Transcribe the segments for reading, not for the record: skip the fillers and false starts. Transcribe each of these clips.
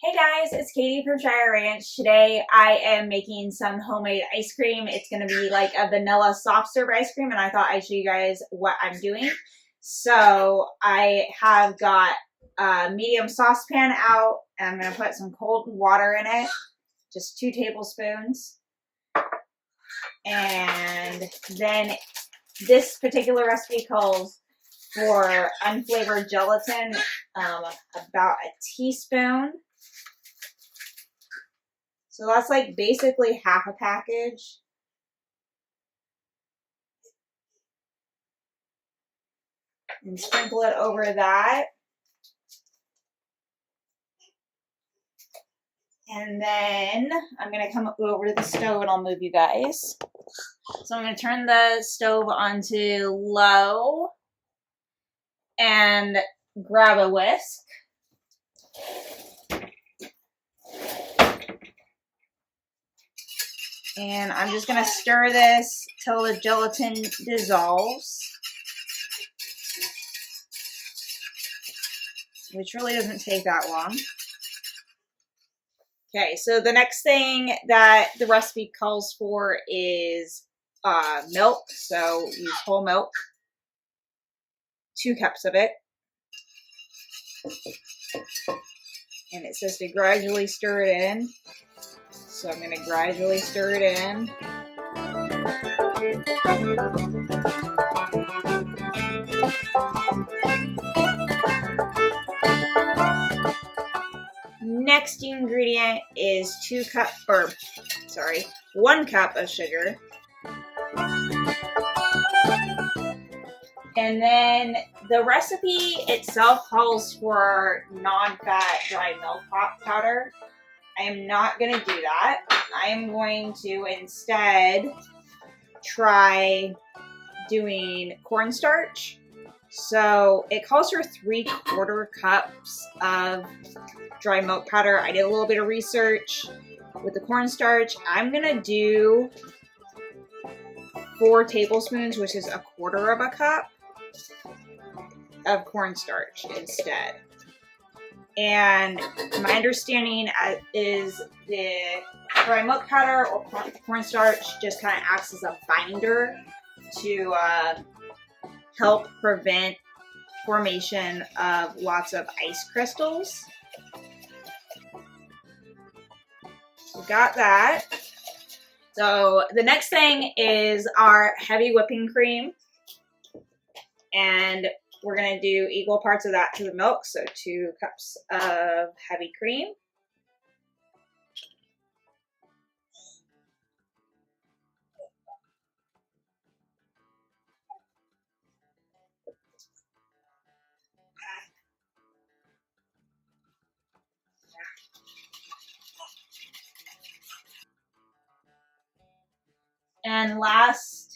Hey guys, it's Katie from Shire Ranch. Today I am making some homemade ice cream. It's going to be like a vanilla soft serve ice cream, and I thought I'd show you guys what I'm doing. So I have got a medium saucepan out, and I'm going to put some cold water in it, just 2 tablespoons. And then this particular recipe calls for unflavored gelatin, about a teaspoon. So that's like basically half a package. And sprinkle it over that. And then I'm going to come over to the stove and I'll move you guys. So I'm going to turn the stove onto low and grab a whisk. And I'm just going to stir this till the gelatin dissolves, which really doesn't take that long. Okay, so the next thing that the recipe calls for is milk. So use whole milk, 2 cups of it. And it says to gradually stir it in. So I'm going to gradually stir it in. Next ingredient is 1 cup of sugar. And then the recipe itself calls for non-fat dry milk powder. I am not going to do that. I am going to instead try doing cornstarch. So it calls for 3/4 cups of dry milk powder. I did a little bit of research with the cornstarch. I'm going to do 4 tablespoons, which is 1/4 cup of cornstarch instead. And my understanding is the dry milk powder or cornstarch just kind of acts as a binder to help prevent formation of lots of ice crystals. We got that. So the next thing is our heavy whipping cream. And we're going to do equal parts of that to the milk, so 2 cups of heavy cream. And last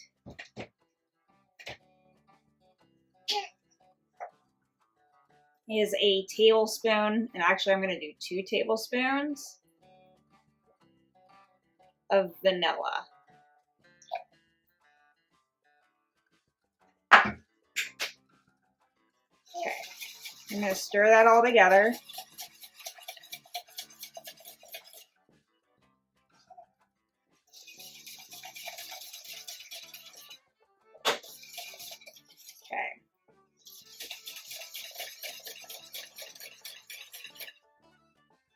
is a tablespoon, and actually I'm going to do 2 tablespoons of vanilla. Okay, I'm going to stir that all together. Okay.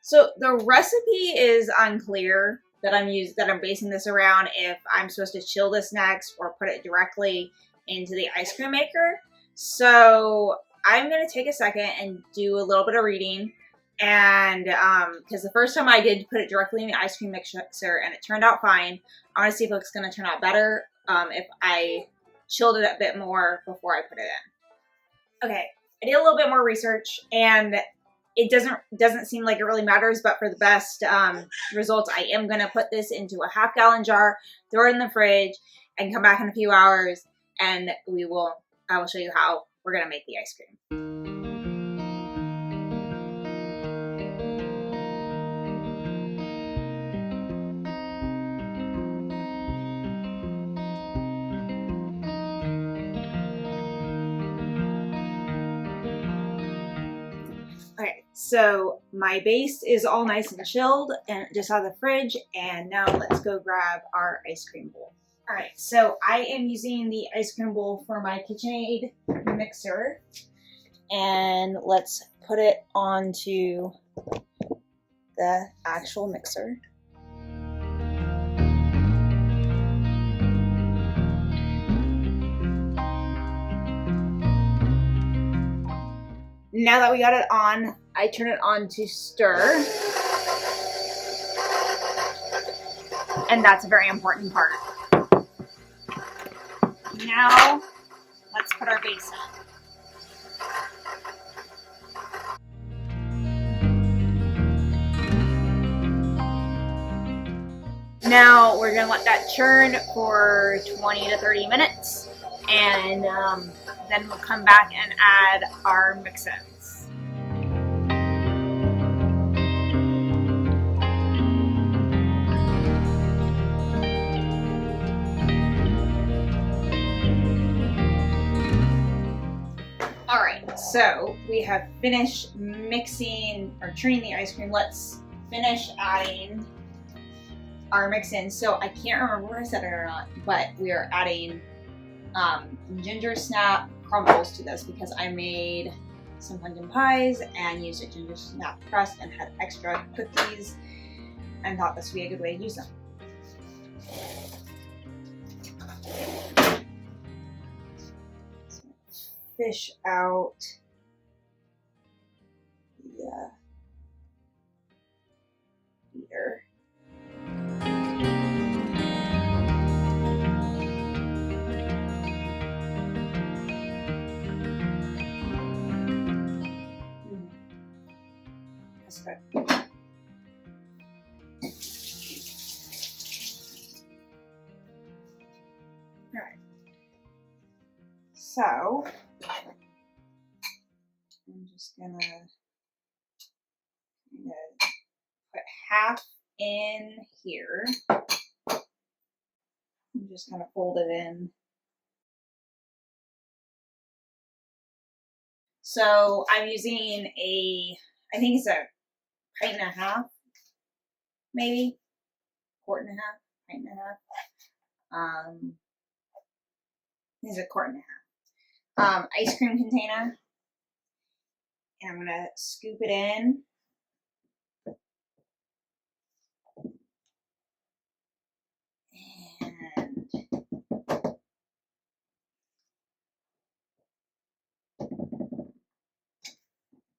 So the recipe is unclear that I'm basing this around if I'm supposed to chill this next or put it directly into the ice cream maker. So I'm going to take a second and do a little bit of reading. And because the first time I did put it directly in the ice cream mixer and it turned out fine, I want to see if it's going to turn out better if I chilled it a bit more before I put it in. Okay, I did a little bit more research, and it doesn't seem like it really matters, but for the best results, I am going to put this into a 1/2 gallon jar, throw it in the fridge, and come back in a few hours, and I will show you how we're going to make the ice cream. Okay, So my base is all nice and chilled and just out of the fridge. And now let's go grab our ice cream bowl. All right, so I am using the ice cream bowl for my KitchenAid mixer. And let's put it onto the actual mixer. Now that we got it on, I turn it on to stir. And that's a very important part. Now, let's put our base in. Now we're gonna let that churn for 20 to 30 minutes. And then we'll come back and add our mix-ins. All right, so we have finished mixing or churning the ice cream. Let's finish adding our mix-ins. So I can't remember if I said it or not, but we are adding Gingersnap crumbles to this because I made some pumpkin pies and used a Gingersnap crust and had extra cookies and thought this would be a good way to use them. So fish out the beater. That's good. Alright. So I'm just gonna put half in here. I'm just gonna fold it in. So I'm using I think it's a pint and a half, maybe quart and a half, pint and a half. I think it's a quart and a half. Ice cream container, and I'm gonna scoop it in. And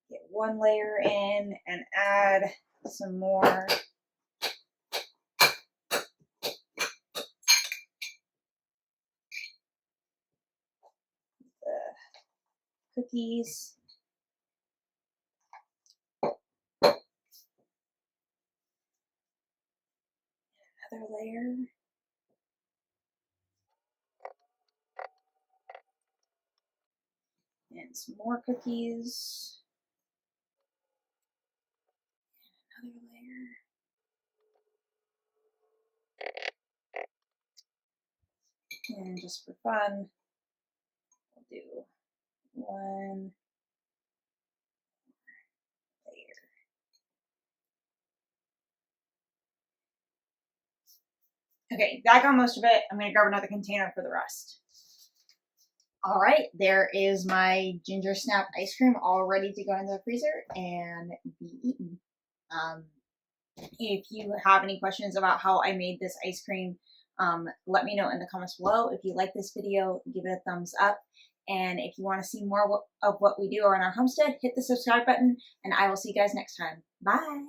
get one layer in and add some more. The cookies. Another layer. And some more cookies. And another layer. And just for fun, we'll do one layer. Okay, that got most of it. I'm gonna grab another container for the rest. All right, there is my Gingersnap ice cream all ready to go into the freezer and be eaten. If you have any questions about how I made this ice cream, let me know in the comments below. If you like this video, give it a thumbs up. And if you want to see more of what we do on our homestead, hit the subscribe button, and I will see you guys next time. Bye.